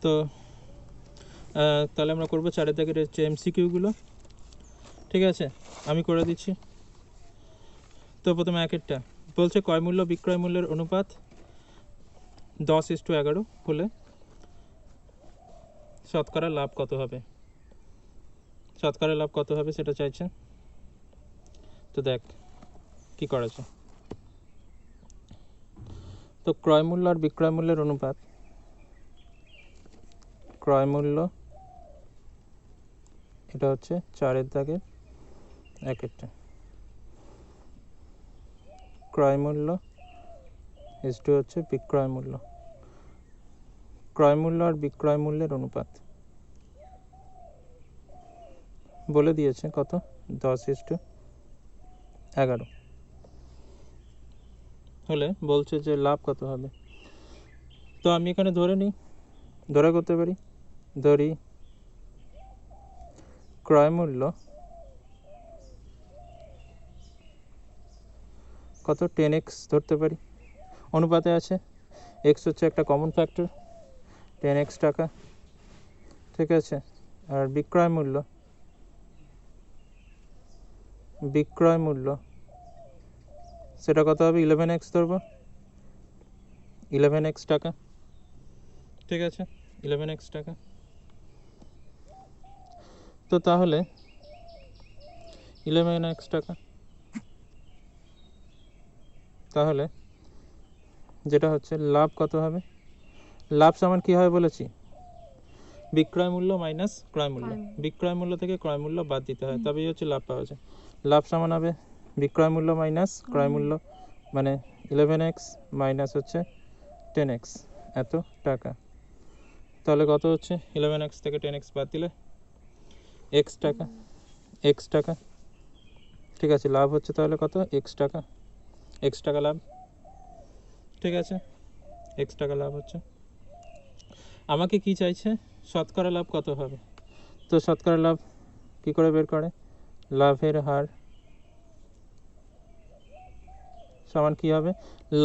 তো তাহলে আমরা করবো 4 দাগের হচ্ছে এমসিকিউগুলো, ঠিক আছে? আমি করে দিচ্ছি। তো প্রথমে একেরটা বলছে ক্রয় মূল্য বিক্রয় মূল্যের অনুপাত 10:11 হলে শতকরা লাভ কত হবে? শতকরা লাভ কত হবে সেটা চাইছে। তো দেখ কি করেছে। তো ক্রয় মূল্য আর বিক্রয় মূল্যের অনুপাত, ক্রয় মূল্য এটা হচ্ছে 4 দাগের একেরটা, ক্রয় মূল্য ইসটু হচ্ছে বিক্রয় মূল্য। ক্রয় মূল্য আর বিক্রয় মূল্যের অনুপাত বলে দিয়েছে কত, 10:11 হলে বলছে যে লাভ কত হবে। তো আমি এখানে ধরে নিই, ধরে করতে পারি, ধরি ক্রয় মূল্য কত, 10x ধরতে পারি, অনুপাতে আছে, x হচ্ছে একটা কমন ফ্যাক্টর, 10x টাকা, ঠিক আছে? আর বিক্রয় মূল্য, বিক্রয় মূল্য সেটা কত হবে, 11x ধরবো, 11x টাকা, ঠিক আছে? 11x টাকা। তো তাহলে 11x টাকা, তাহলে যেটা হচ্ছে লাভ কত হবে, লাভ সমান কি হয় বলেছি, বিক্রয় মূল্য মাইনাস ক্রয় মূল্য। বিক্রয় মূল্য থেকে ক্রয় মূল্য বাদ দিতে হয়, তবেই হচ্ছে লাভ পাওয়া যায়। লাভ সমান হবে বিক্রয় মূল্য মাইনাস ক্রয় মূল্য, মানে 11x মাইনাস হচ্ছে 10x, এত টাকা। তাহলে কত হচ্ছে, 11x থেকে 10x বাদ দিলে x টাকা, x টাকা, ঠিক আছে? লাভ হচ্ছে তাহলে কত, x টাকা, x টাকা লাভ, ঠিক আছে? x টাকা লাভ হচ্ছে। আমাকে কি চাইছে, শতকরা লাভ কত হবে। তো শতকরা লাভ কি করে বের করে, লাভের হার সমান কি হবে,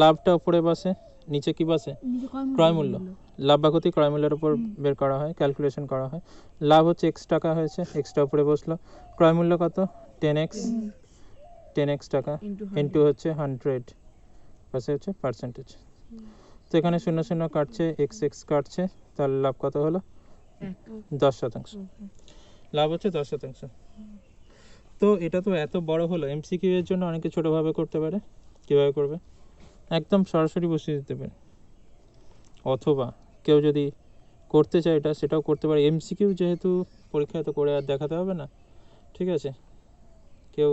লাভটা উপরে বসে, নিচে কি বসে, ক্রয় মূল্য। লাভ বা ক্ষতি ক্রয় মূল্যের উপর বের করা হয়, ক্যালকুলেশন করা হয়। লাভ হচ্ছে x টাকা হয়েছে, xটা উপরে বসলো, ক্রয় মূল্য কত, 10x, 10x টাকা ইন্টু হচ্ছে 100 পাশে হচ্ছে পার্সেন্টেজ। তো এখানে 0 কাটছে, x কাটছে, তাহলে লাভ কত হলো, 10%। লাভ হচ্ছে 10%। তো এটা তো এত বড় হলো, এমসিকিউ এর জন্য অনেকে ছোটোভাবে করতে পারে। কীভাবে করবে, একদম সরাসরি বসিয়ে দিতে পারে, অথবা কেউ যদি করতে চায় এটা সেটাও করতে পারে। এমসিকিউ যেহেতু পরীক্ষায় তো করে আর দেখাতে হবে না, ঠিক আছে? কেউ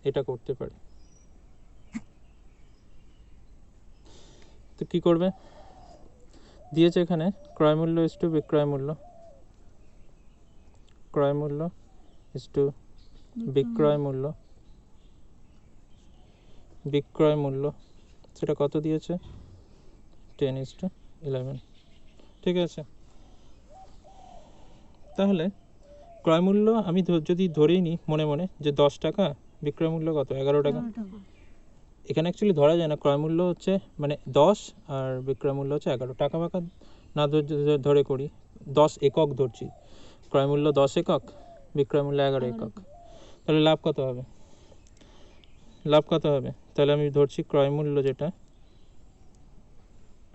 এটা করতে পারে। তো কী করবে, দিয়েছে এখানে ক্রয় মূল্য ইস টু বিক্রয় মূল্য, ক্রয় মূল্য ইস টু বিক্রয় মূল্য, বিক্রয় মূল্য সেটা কত দিয়েছে, 10:11, ঠিক আছে? তাহলে ক্রয় মূল্য আমি যদি ধরেই নিই মনে মনে যে 10 টাকা, বিক্রয় মূল্য কত, 11 টাকা। এখানে অ্যাকচুয়ালি ধরা যায় না, ক্রয় মূল্য হচ্ছে মানে 10 আর বিক্রয় মূল্য হচ্ছে 11, টাকা ফাঁকা না ধরে করি, 10 একক ধরছি, ক্রয় মূল্য 10 একক, বিক্রয় মূল্য 11 একক। তাহলে লাভ কত হবে, লাভ কত হবে, তাহলে আমি ধরছি ক্রয় মূল্য, যেটা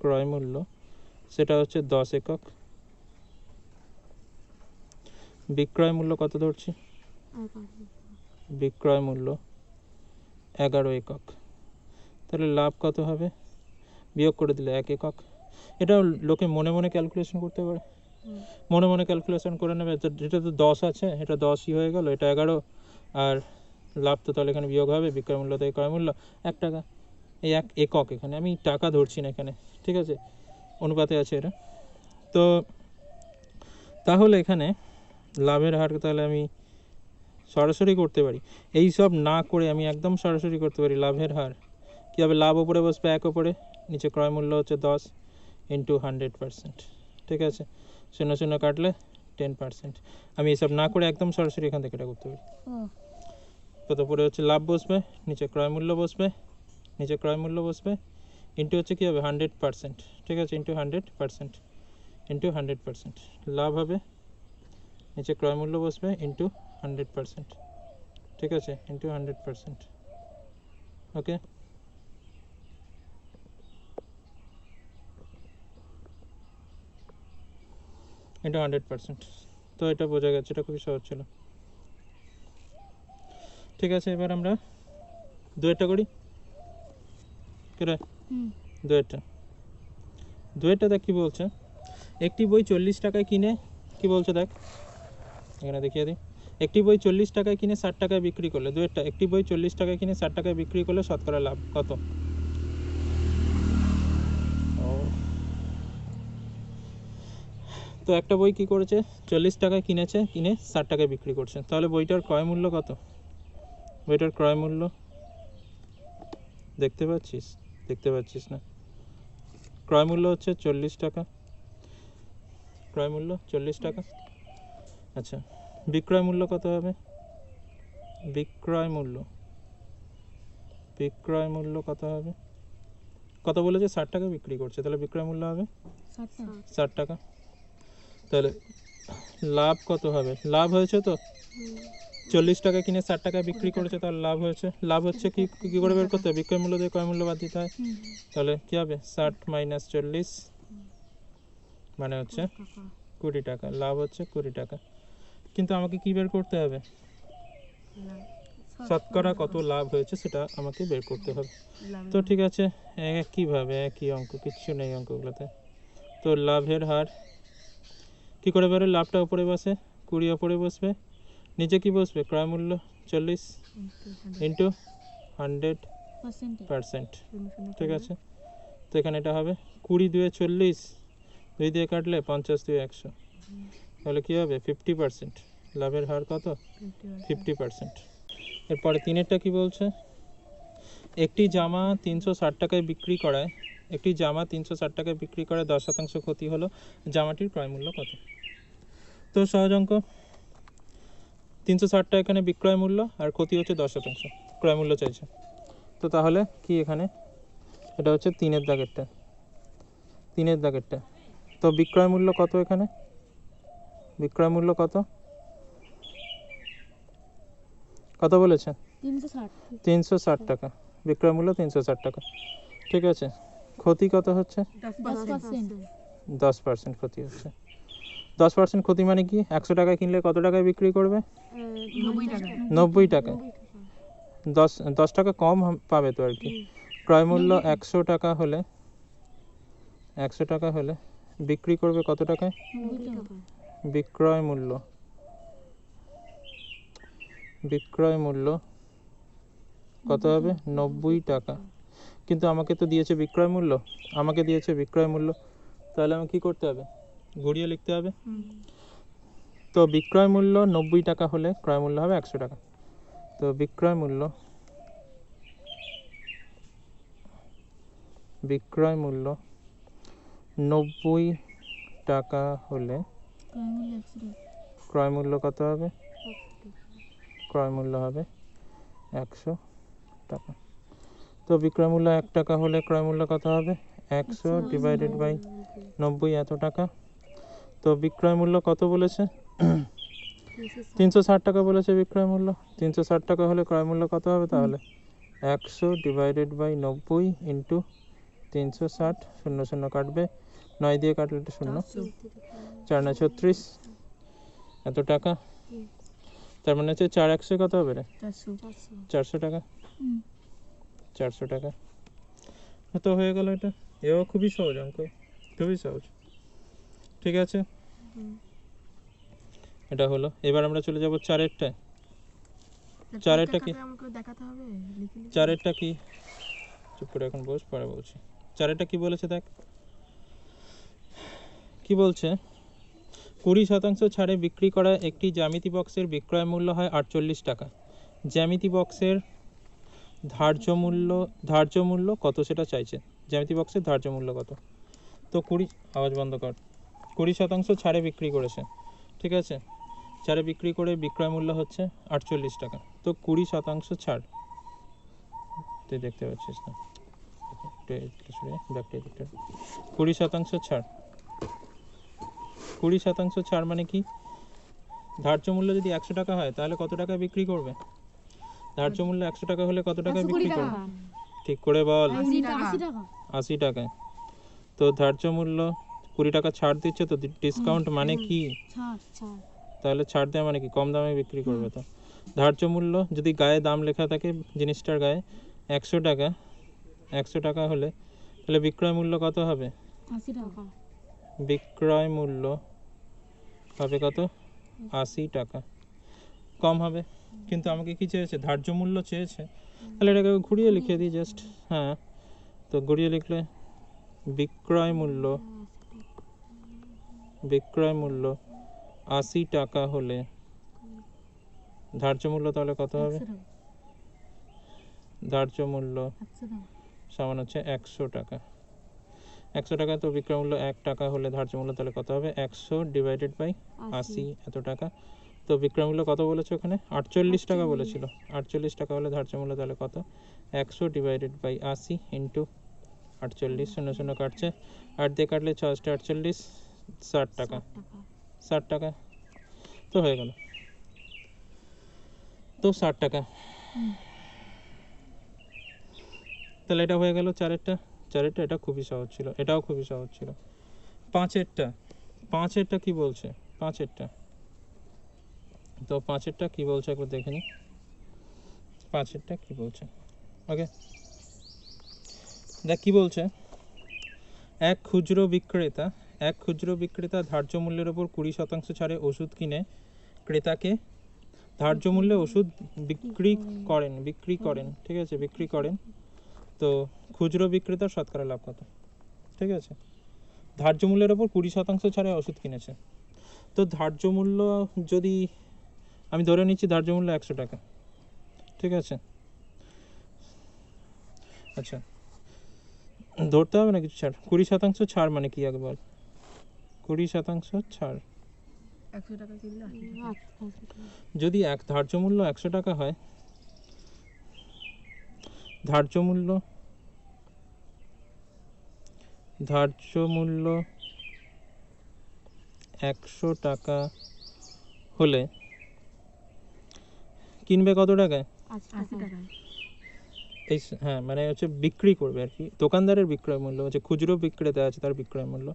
ক্রয় মূল্য সেটা হচ্ছে 10 একক, বিক্রয় মূল্য কত ধরছি, বিক্রয় মূল্য 11 একক। তাহলে লাভ কত হবে, বিয়োগ করে দিলে 1 একক। এটাও লোকে মনে মনে ক্যালকুলেশন করতে পারে, মনে মনে ক্যালকুলেশন করে নেবে। তো এটা তো 10 আছে, এটা 10ই হয়ে গেল, এটা 11, আর লাভ তো তাহলে এখানে বিয়োগ হবে, বিক্রয় মূল্য থেকে ক্রয় মূল্য 1 টাকা, এই 1 একক, এখানে আমি টাকা ধরছি না এখানে, ঠিক আছে? অনুপাতে আছে এটা। তো তাহলে এখানে লাভের হার তাহলে আমি সরাসরি করতে পারি, এই সব না করে আমি একদম সরাসরি করতে পারি। লাভের হার কী হবে, লাভ ওপরে বসবে 1 ওপরে, নিচে ক্রয় মূল্য হচ্ছে 10 ইন্টু 100%, ঠিক আছে? 0 কাটলে 10%। আমি এসব না করে একদম সরাসরি এখান থেকে এটা করতে পারি। কত পরে হচ্ছে লাভ বসবে, নিচে ক্রয় মূল্য বসবে, নিচে ক্রয় মূল্য বসবে, ইন্টু হচ্ছে কী হবে 100%, ঠিক আছে? ইন্টু 100%, ইন্টু 100%, লাভ হবে নিচে ক্রয় মূল্য বসবে ইন্টু 100%, ঠিক আছে, ইন্টু 100%, ওকে। ইন্টু 100%, তো এটা বোঝা গেছে, এটা খুবই সহজ ছিল। ঠিক আছে, এবার আমরা দুয়েরটা করি, কেটে দুয়েরটা দেখ কি বলছে। একটি বই 40 টাকায় কিনে, কি বলছে দেখ এখানে দেখিয়ে দিই, একটি বই 40 টাকায় কিনে 60 টাকায় বিক্রি করলে, দুয়েরটা, একটি বই 40 টাকায় কিনে 60 টাকায় বিক্রি করলে শতকরা লাভ কত? তো একটা বই কি করেছে, 40 টাকায় কিনেছে, কিনে 60 টাকায় বিক্রি করছে, তাহলে বইটার ক্রয় মূল্য কত? বইটার ক্রয় মূল্য দেখতে পাচ্ছিস? দেখতে পাচ্ছিস না? ক্রয় মূল্য হচ্ছে 40 টাকা, ক্রয় মূল্য 40 টাকা। আচ্ছা, বিক্রয় মূল্য কত হবে? বিক্রয় মূল্য কত হবে? কত বলেছে? 60 টাকা বিক্রি করছে, তাহলে বিক্রয় মূল্য হবে 60 টাকা। তাহলে লাভ কত হবে? লাভ হয়েছে তো, 40 টাকা কিনে 60 টাকা বিক্রি করেছে, তাহলে লাভ হয়েছে। লাভ হচ্ছে কি কি করে বের করতে হবে? বিক্রয় মূল্য দিয়ে ক্রয় মূল্য বাদ দিতে হয়। তাহলে কি হবে? 60 মাইনাস 40 মানে হচ্ছে 20 টাকা। লাভ হচ্ছে 20 টাকা। কিন্তু আমাকে কি বের করতে হবে? শতকরা কত লাভ হয়েছে সেটা আমাকে বের করতে হবে। তো ঠিক আছে, একইভাবে একই অঙ্ক, কিচ্ছু নেই অঙ্কগুলোতে। তো লাভের হার কি করে বেরো? লাভটা উপরে বসে, 20 ওপরে বসবে, নিচে কি বসবে? ক্রয় মূল্য 40 ইন্টু 100%, ঠিক আছে। তো এখানে এটা হবে 20 দুয়ে 40, 2 দিয়ে কাটলে 50 দুয়ে 100, তাহলে কী হবে? 50%। লাভের হার কত? 50%। এরপরে তিনেরটা কি বলছে? একটি জামা 360 টাকায় বিক্রি করায়, একটি জামা 360 টাকায় বিক্রি করে 10% ক্ষতি হলো, জামাটির ক্রয় মূল্য কত? তো সহজ অঙ্ক, 360 টাকা এখানে বিক্রয় মূল্য আর ক্ষতি হচ্ছে 10%, ক্রয় মূল্য চাইছে। তো তাহলে কি এখানে, এটা হচ্ছে তিনের দাগেরটা। তো বিক্রয় মূল্য কত এখানে? বিক্রয় মূল্য কত? কত বলেছে? 360 টাকা বিক্রয় মূল্য, 360 টাকা, ঠিক আছে। ক্ষতি কত হচ্ছে? 10% ক্ষতি হচ্ছে। 10% ক্ষতি মানে কি? 100 টাকায় কিনলে কত টাকায় বিক্রি করবে? 90 টাকা। 10 টাকা কম পাবে তো আর কি। ক্রয় মূল্য 100 টাকা হলে, 100 টাকা হলে বিক্রি করবে কত টাকায়? বিক্রয় মূল্য কত হবে? 90 টাকা। কিন্তু আমাকে তো দিয়েছে বিক্রয় মূল্য, তাহলে আমাকে কী করতে হবে? ঘুরিয়ে লিখতে হবে। তো বিক্রয় মূল্য 90 টাকা হলে ক্রয় মূল্য হবে 100 টাকা। তো বিক্রয় মূল্য 90 টাকা হলে ক্রয় মূল্য কত হবে? ক্রয় মূল্য হবে 100 টাকা। তো বিক্রয় মূল্য 1 টাকা হলে ক্রয় মূল্য কত হবে? 100 ডিভাইডেড বাই 90, এত টাকা। তো বিক্রয় মূল্য কত বলেছে? 360 টাকা বলেছে বিক্রয় মূল্য। 360 টাকা হলে ক্রয় মূল্য কত হবে তাহলে? 100 ডিভাইডেড বাই 90 ইন্টু 360, 0 0 কাটবে, 9 দিয়ে কাটলে এটা 0, 4 9 36, এত টাকা। তার মানে হচ্ছে 4 100 কত হবে রে? 400 টাকা। 400 টাকা তো হয়ে গেল। এটা এও খুবই সহজ অঙ্ক, খুবই সহজ, ঠিক আছে। এটা হলো। এবার আমরা চলে যাব চারেরটায়। চারেরটা কি? চারেরটা কি? চুপ করে এখন বস, পরে বলছি। চারেরটা কি বলেছে দেখ, কি বলছে? 20% ছাড়ে বিক্রি করা একটি জ্যামিতি বক্সের বিক্রয় মূল্য হয় 48 টাকা। জ্যামিতি বক্সের ধার্য মূল্য কত সেটা চাইছে। জ্যামিতি বক্সের ধার্য মূল্য কত? তো 20% ছাড়ে বিক্রি করেছে, ঠিক আছে। ছাড়ে বিক্রি করে বিক্রয় মূল্য হচ্ছে 48 টাকা। তো 20% ছাড়, তুই দেখতে পাচ্ছিস না, 20% ছাড়, 20% ছাড় মানে কি? ধার্য মূল্য যদি 100 টাকা হয় তাহলে কত টাকা বিক্রি করবে? ধার্য মূল্য 100 টাকা হলে কত টাকা বিক্রি করবে? ঠিক করে বল। 80 টাকায়। তো ধার্য মূল্য 20 টাকা ছাড় দিচ্ছে, তো ডিসকাউন্ট মানে কি? তাহলে ছাড় দেওয়া মানে কি? কম দামে বিক্রি করবে। তো ধার্য মূল্য যদি গায়ে দাম লেখা থাকে জিনিসটার গায়ে 100 টাকা, 100 টাকা হলে তাহলে বিক্রয় মূল্য কত হবে? 80 টাকা। বিক্রয় মূল্য হবে কত? 80 টাকা। কম হবে, কিন্তু আমাকে কি চেয়েছে? ধার্য মূল্য চেয়েছে। তাহলে এটাকে ঘুরিয়ে লিখে দিই জাস্ট। হ্যাঁ, তো ঘুরিয়ে লিখলে বিক্রয় মূল্য 80 টাকা হলে ধার্য মূল্য তাহলে কত হবে? ধার্য মূল্য সমান হচ্ছে 100 টাকা। 100 টাকা, তো বিক্রয় মূল্য 1 টাকা হলে ধার্য মূল্য তাহলে কত হবে? 100 ডিভাইডেড বাই 80, এত টাকা। তো বিক্রয় মূল্য কত বলেছে ওখানে? 48 টাকা বলেছিল। 48 টাকা হলে ধার্য মূল্য তাহলে কত? 100 ডিভাইডেড বাই 80 ইন্টু 48, 0 0 কাটছে, 8 দিয়ে কাটলে 6 48, 60 টাকা। 60 টাকা তো হয়ে গেল। তো 60 টাকা। তাহলে এটা হয়ে গেল চারেরটা। এটা খুবই সহজ ছিল, এটাও খুবই সহজ ছিল। পাঁচেরটা কি বলছে? তো পাঁচেরটা কি বলছে একবার দেখে নি। পাঁচেরটা কি বলছে? ওকে, দেখ কি বলছে। এক খুচরো বিক্রেতা ধার্য মূল্যের ওপর 20% ছাড়ে ওষুধ কিনে ক্রেতাকে ধার্য মূল্যে ওষুধ বিক্রি করেন। ঠিক আছে, বিক্রি করেন। তো খুচরো বিক্রেতার শতকরা লাভ কত? ঠিক আছে, ধার্য মূল্যের ওপর 20% ছাড়ে ওষুধ কিনেছে। তো ধার্য মূল্য যদি আমি ধরে নিচ্ছি ধার্য মূল্য 100 টাকা। ঠিক আছে, আচ্ছা ধরতে হবে না কিছু ছাড়। 20% ছাড় মানে কি আগে বল? 20% ছাড় 100 টাকা কিনলে 80 টাকা। যদি এক ধার্য মূল্য 100 টাকা হয়, ধার্য মূল্য 100 টাকা হলে কিনবে কত টাকায়? 80 টাকা। এই হ্যাঁ, মানে হচ্ছে বিক্রি করবে আর কি। দোকানদারের বিক্রয় মূল্য হচ্ছে, খুচরো বিক্রেতা আছে তার বিক্রয় মূল্য।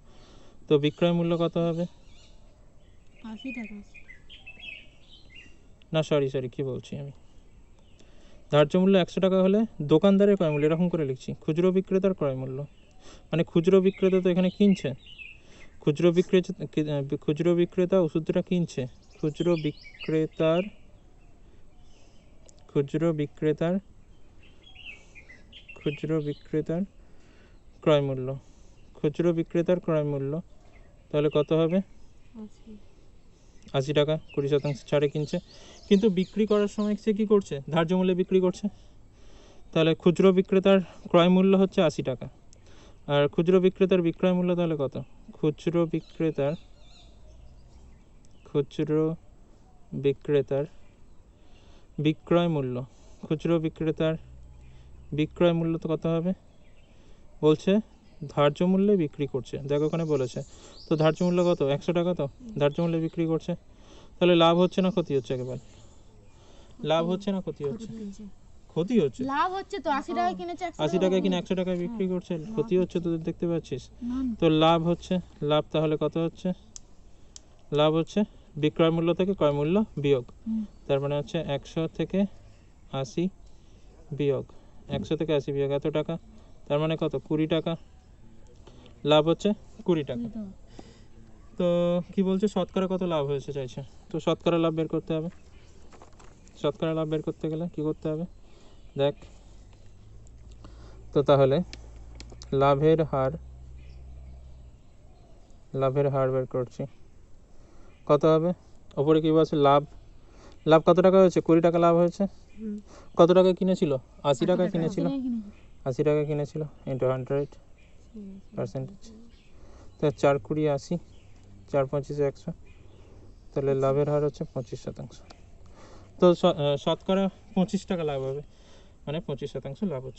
তো বিক্রয় মূল্য কত হবে? 80 টাকা। না সরি কি বলছি আমি, ধার্য মূল্য 100 টাকা হলে দোকানদারের ক্রয় মূল্য, এরকম করে লিখছি। খুচরো বিক্রেতার ক্রয় মূল্য মানে খুচরো বিক্রেতা তো এখানে কিনছে, খুচরো বিক্রেতা ওষুধটা কিনছে। খুচরো বিক্রেতার ক্রয় মূল্য, খুচরো বিক্রেতার ক্রয় মূল্য তাহলে কত হবে? 80 টাকা। 20% ছাড়ে কিনছে, কিন্তু বিক্রি করার সময় সে কি করছে? ধার্য মূল্যে বিক্রি করছে। তাহলে খুচরো বিক্রেতার ক্রয় মূল্য হচ্ছে 80 টাকা, আর খুচরো বিক্রেতার বিক্রয় মূল্য তাহলে কত? খুচরো বিক্রেতার বিক্রয় মূল্য, খুচরো বিক্রেতার বিক্রয় মূল্য তো কত হবে? বলছে ধার্য মূল্যে বিক্রি করছে, দেখো ওখানে বলেছে। তো ধার্য মূল্য কত? 100 টাকা। তো ধার্য মূল্যে বিক্রি করছে, তাহলে লাভ হচ্ছে না ক্ষতি হচ্ছে? একেবারে লাভ হচ্ছে না ক্ষতি হচ্ছে? ক্ষতি হচ্ছে। লাভ হচ্ছে তো 80 টাকা কিনেছে, 80 টাকা কিনে 100 টাকায় বিক্রি করছে, ক্ষতি হচ্ছে তো দেখতে পাচ্ছিস। তো লাভ হচ্ছে, লাভ তাহলে কত হচ্ছে? লাভ হচ্ছে বিক্রয় মূল্য থেকে ক্রয় মূল্য বিয়োগ, তার মানে হচ্ছে 100 থেকে 80 বিয়োগ 100 থেকে 80 বিয়োগ এত টাকা, তার মানে কত? 20 টাকা। লাভ হচ্ছে 20 টাকা। তো কি বলছে? শতকরা কত লাভ হয়েছে চাইছে। তো শতকরা লাভ বের করতে হবে। শতকরা লাভ বের করতে গেলে কি করতে হবে দেখ। তো তাহলে লাভের হার বের করছি। কত হবে? ওপরে কি বলছে? লাভ কত টাকা হয়েছে? 20 টাকা লাভ হয়েছে। কত টাকা কিনেছিল? 80 টাকা কিনেছিল। 80 টাকা কিনেছিল ইন্টু 100%। তো 4 20 80, 4 25 100, তাহলে লাভের হার হচ্ছে 25%। তো শতকরা 25 টাকা লাভ হবে, মানে 25% লাভ হচ্ছে।